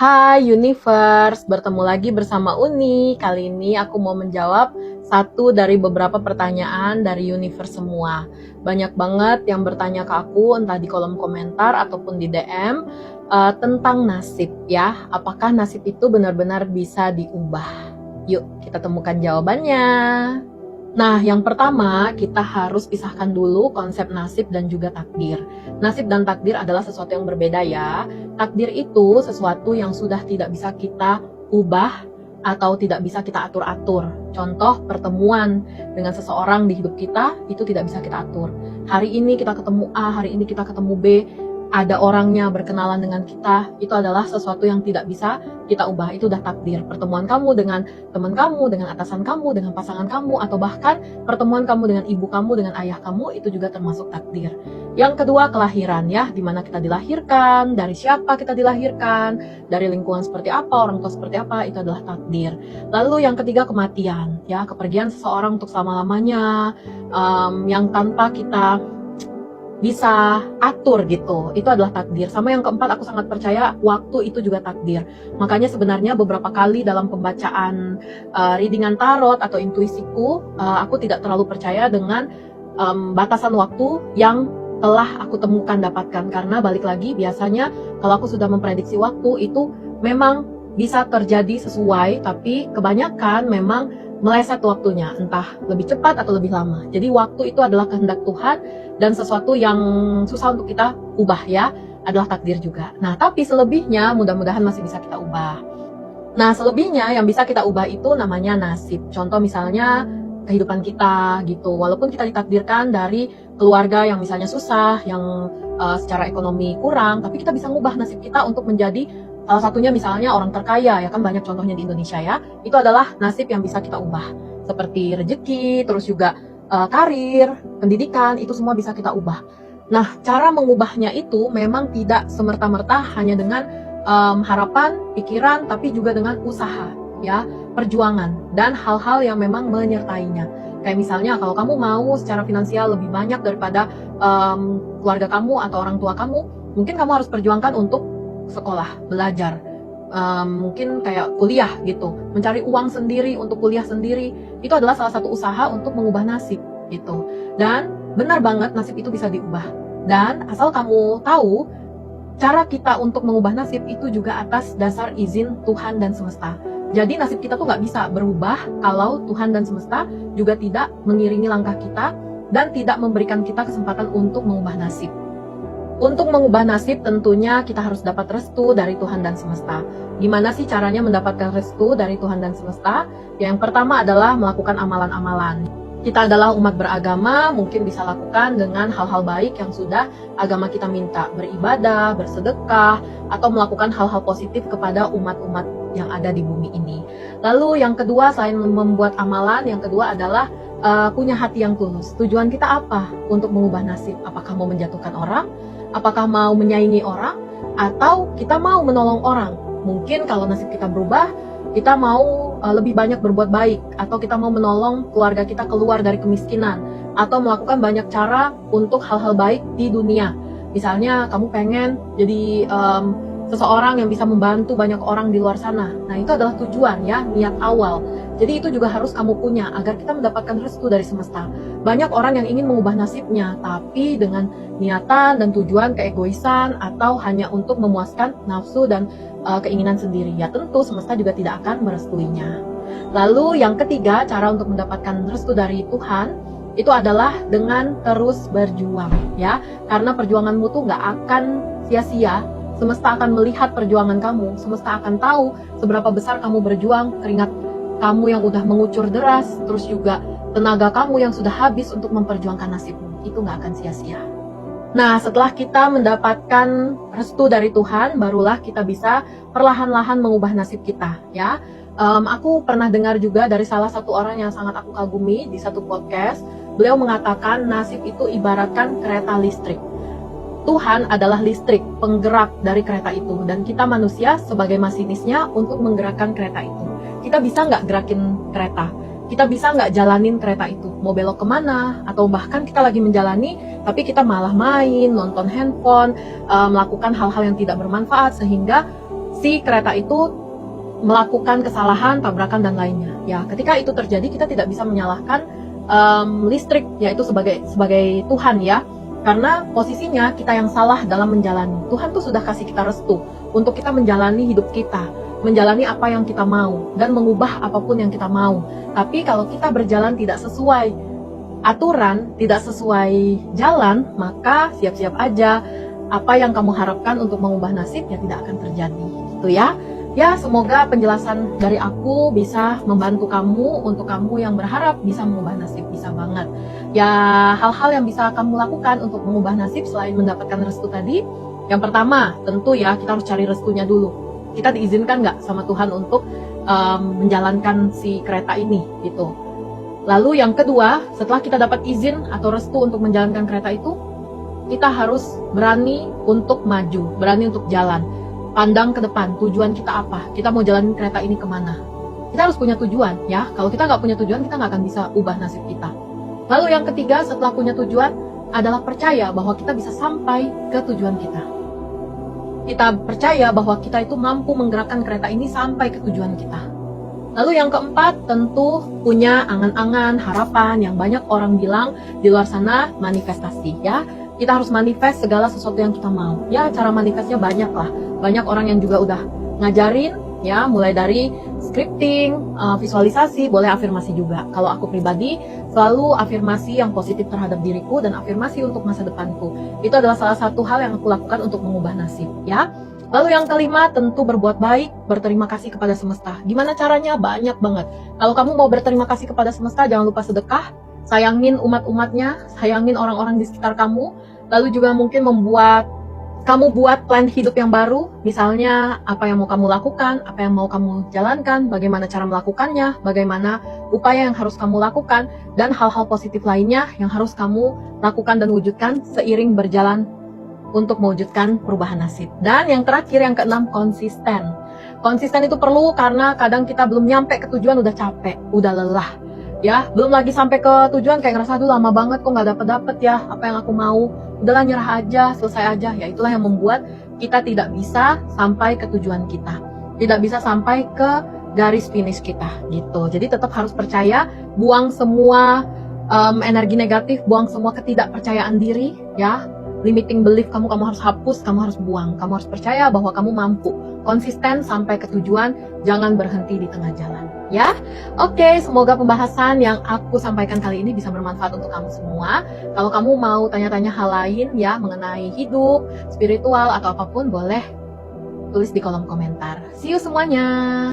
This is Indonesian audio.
Hai Universe, bertemu lagi bersama Uni. Kali ini aku mau menjawab satu dari beberapa pertanyaan dari Universe semua. Banyak banget yang bertanya ke aku, entah di kolom komentar ataupun di DM, tentang nasib ya. Apakah nasib itu benar-benar bisa diubah? Yuk kita temukan jawabannya. Nah, yang pertama, kita harus pisahkan dulu konsep nasib dan juga takdir. Nasib dan takdir adalah sesuatu yang berbeda ya. Takdir itu sesuatu yang sudah tidak bisa kita ubah atau tidak bisa kita atur-atur. Contoh, pertemuan dengan seseorang di hidup kita, itu tidak bisa kita atur. Hari ini kita ketemu A, hari ini kita ketemu B, ada orangnya berkenalan dengan kita, itu adalah sesuatu yang tidak bisa kita ubah, itu udah takdir. Pertemuan kamu dengan teman kamu, dengan atasan kamu, dengan pasangan kamu, atau bahkan pertemuan kamu dengan ibu kamu, dengan ayah kamu, itu juga termasuk takdir. Yang kedua, kelahiran ya, dimana kita dilahirkan, dari siapa kita dilahirkan, dari lingkungan seperti apa, orang tua seperti apa, itu adalah takdir. Lalu yang ketiga, kematian ya, kepergian seseorang untuk selama-lamanya, yang tanpa kita bisa atur gitu, itu adalah takdir. Sama yang keempat, aku sangat percaya waktu itu juga takdir. Makanya sebenarnya beberapa kali dalam pembacaan readingan tarot atau intuisiku, aku tidak terlalu percaya dengan batasan waktu yang telah aku temukan dapatkan, karena balik lagi biasanya kalau aku sudah memprediksi waktu itu memang bisa terjadi sesuai, tapi kebanyakan memang meleset waktunya, entah lebih cepat atau lebih lama. Jadi waktu itu adalah kehendak Tuhan dan sesuatu yang susah untuk kita ubah ya, adalah takdir juga. Nah, tapi selebihnya mudah-mudahan masih bisa kita ubah. Nah, selebihnya yang bisa kita ubah itu namanya nasib. Contoh misalnya kehidupan kita gitu. Walaupun kita ditakdirkan dari keluarga yang misalnya susah, yang secara ekonomi kurang, tapi kita bisa ngubah nasib kita untuk menjadi salah satunya misalnya orang terkaya, ya kan banyak contohnya di Indonesia ya. Itu adalah nasib yang bisa kita ubah. Seperti rezeki, terus juga karir, pendidikan, itu semua bisa kita ubah. Nah, cara mengubahnya itu memang tidak semerta-merta hanya dengan harapan, pikiran, tapi juga dengan usaha, ya, perjuangan, dan hal-hal yang memang menyertainya. Kayak misalnya kalau kamu mau secara finansial lebih banyak daripada keluarga kamu atau orang tua kamu, mungkin kamu harus perjuangkan untuk sekolah, belajar, mungkin kayak kuliah gitu, mencari uang sendiri untuk kuliah sendiri, itu adalah salah satu usaha untuk mengubah nasib gitu. Dan benar banget nasib itu bisa diubah. Dan asal kamu tahu, cara kita untuk mengubah nasib itu juga atas dasar izin Tuhan dan semesta. Jadi nasib kita tuh nggak bisa berubah kalau Tuhan dan semesta juga tidak mengiringi langkah kita dan tidak memberikan kita kesempatan untuk mengubah nasib. Untuk mengubah nasib tentunya kita harus dapat restu dari Tuhan dan semesta. Gimana sih caranya mendapatkan restu dari Tuhan dan semesta? Yang pertama adalah melakukan amalan-amalan. Kita adalah umat beragama, mungkin bisa lakukan dengan hal-hal baik yang sudah agama kita minta. Beribadah, bersedekah, atau melakukan hal-hal positif kepada umat-umat yang ada di bumi ini. Lalu yang kedua, selain membuat amalan, yang kedua adalah punya hati yang tulus. Tujuan kita apa untuk mengubah nasib? Apakah mau menjatuhkan orang? Apakah mau menyaingi orang, atau kita mau menolong orang? Mungkin kalau nasib kita berubah, kita mau lebih banyak berbuat baik, atau kita mau menolong keluarga kita keluar dari kemiskinan, atau melakukan banyak cara untuk hal-hal baik di dunia. Misalnya kamu pengen jadi seseorang yang bisa membantu banyak orang di luar sana. Nah, itu adalah tujuan ya, niat awal. Jadi itu juga harus kamu punya agar kita mendapatkan restu dari semesta. Banyak orang yang ingin mengubah nasibnya, tapi dengan niatan dan tujuan keegoisan atau hanya untuk memuaskan nafsu dan keinginan sendiri. Ya tentu semesta juga tidak akan merestuinya. Lalu yang ketiga, cara untuk mendapatkan restu dari Tuhan itu adalah dengan terus berjuang ya. Karena perjuanganmu tuh nggak akan sia-sia. Semesta akan melihat perjuangan kamu, semesta akan tahu seberapa besar kamu berjuang, keringat kamu yang udah mengucur deras, terus juga tenaga kamu yang sudah habis untuk memperjuangkan nasibmu, itu nggak akan sia-sia. Nah, setelah kita mendapatkan restu dari Tuhan, barulah kita bisa perlahan-lahan mengubah nasib kita, ya. Aku pernah dengar juga dari salah satu orang yang sangat aku kagumi di satu podcast, beliau mengatakan nasib itu ibaratkan kereta listrik. Tuhan adalah listrik, penggerak dari kereta itu, dan kita manusia sebagai masinisnya untuk menggerakkan kereta itu. Kita bisa nggak gerakin kereta? Kita bisa nggak jalanin kereta itu? Mau belok kemana? Atau bahkan kita lagi menjalani, tapi kita malah main, nonton handphone, melakukan hal-hal yang tidak bermanfaat, sehingga si kereta itu melakukan kesalahan, tabrakan dan lainnya. Ya, ketika itu terjadi kita tidak bisa menyalahkan listrik, yaitu sebagai Tuhan ya. Karena posisinya kita yang salah dalam menjalani. Tuhan tuh sudah kasih kita restu untuk kita menjalani hidup kita, menjalani apa yang kita mau dan mengubah apapun yang kita mau. Tapi kalau kita berjalan tidak sesuai aturan, tidak sesuai jalan, maka siap-siap aja apa yang kamu harapkan untuk mengubah nasib ya tidak akan terjadi. Gitu ya. Ya, semoga penjelasan dari aku bisa membantu kamu, untuk kamu yang berharap bisa mengubah nasib, bisa banget. Ya, hal-hal yang bisa kamu lakukan untuk mengubah nasib selain mendapatkan restu tadi, yang pertama, tentu ya kita harus cari restunya dulu. Kita diizinkan nggak sama Tuhan untuk menjalankan si kereta ini, gitu. Lalu yang kedua, setelah kita dapat izin atau restu untuk menjalankan kereta itu, kita harus berani untuk maju, berani untuk jalan. Pandang ke depan, tujuan kita apa? Kita mau jalanin kereta ini kemana? Kita harus punya tujuan ya. Kalau kita nggak punya tujuan, kita nggak akan bisa ubah nasib kita. Lalu yang ketiga, setelah punya tujuan, adalah percaya bahwa kita bisa sampai ke tujuan kita. Kita percaya bahwa kita itu mampu menggerakkan kereta ini sampai ke tujuan kita. Lalu yang keempat, tentu punya angan-angan, harapan yang banyak orang bilang di luar sana, manifestasi ya. Kita harus manifest segala sesuatu yang kita mau. Ya, cara manifestnya banyak lah. Banyak orang yang juga udah ngajarin, ya, mulai dari scripting, visualisasi, boleh afirmasi juga. Kalau aku pribadi, selalu afirmasi yang positif terhadap diriku dan afirmasi untuk masa depanku. Itu adalah salah satu hal yang aku lakukan untuk mengubah nasib, ya. Lalu yang kelima, tentu berbuat baik, berterima kasih kepada semesta. Gimana caranya? Banyak banget. Kalau kamu mau berterima kasih kepada semesta, jangan lupa sedekah, sayangin umat-umatnya, sayangin orang-orang di sekitar kamu, lalu juga mungkin kamu buat plan hidup yang baru, misalnya apa yang mau kamu lakukan, apa yang mau kamu jalankan, bagaimana cara melakukannya, bagaimana upaya yang harus kamu lakukan, dan hal-hal positif lainnya yang harus kamu lakukan dan wujudkan seiring berjalan untuk mewujudkan perubahan nasib. Dan yang terakhir, yang keenam, konsisten. Konsisten itu perlu karena kadang kita belum nyampe ke tujuan udah capek, udah lelah. Ya, belum lagi sampai ke tujuan kayak ngerasa, aduh lama banget kok nggak dapet ya apa yang aku mau. Udahlah, nyerah aja, selesai aja. Ya, itulah yang membuat kita tidak bisa sampai ke tujuan kita. Tidak bisa sampai ke garis finish kita, gitu. Jadi tetap harus percaya, buang semua energi negatif, buang semua ketidakpercayaan diri, ya. Limiting belief kamu harus hapus, kamu harus buang. Kamu harus percaya bahwa kamu mampu. Konsisten sampai ke tujuan, jangan berhenti di tengah jalan. Ya, oke, semoga pembahasan yang aku sampaikan kali ini bisa bermanfaat untuk kamu semua. Kalau kamu mau tanya-tanya hal lain ya mengenai hidup, spiritual atau apapun, boleh tulis di kolom komentar. See you semuanya.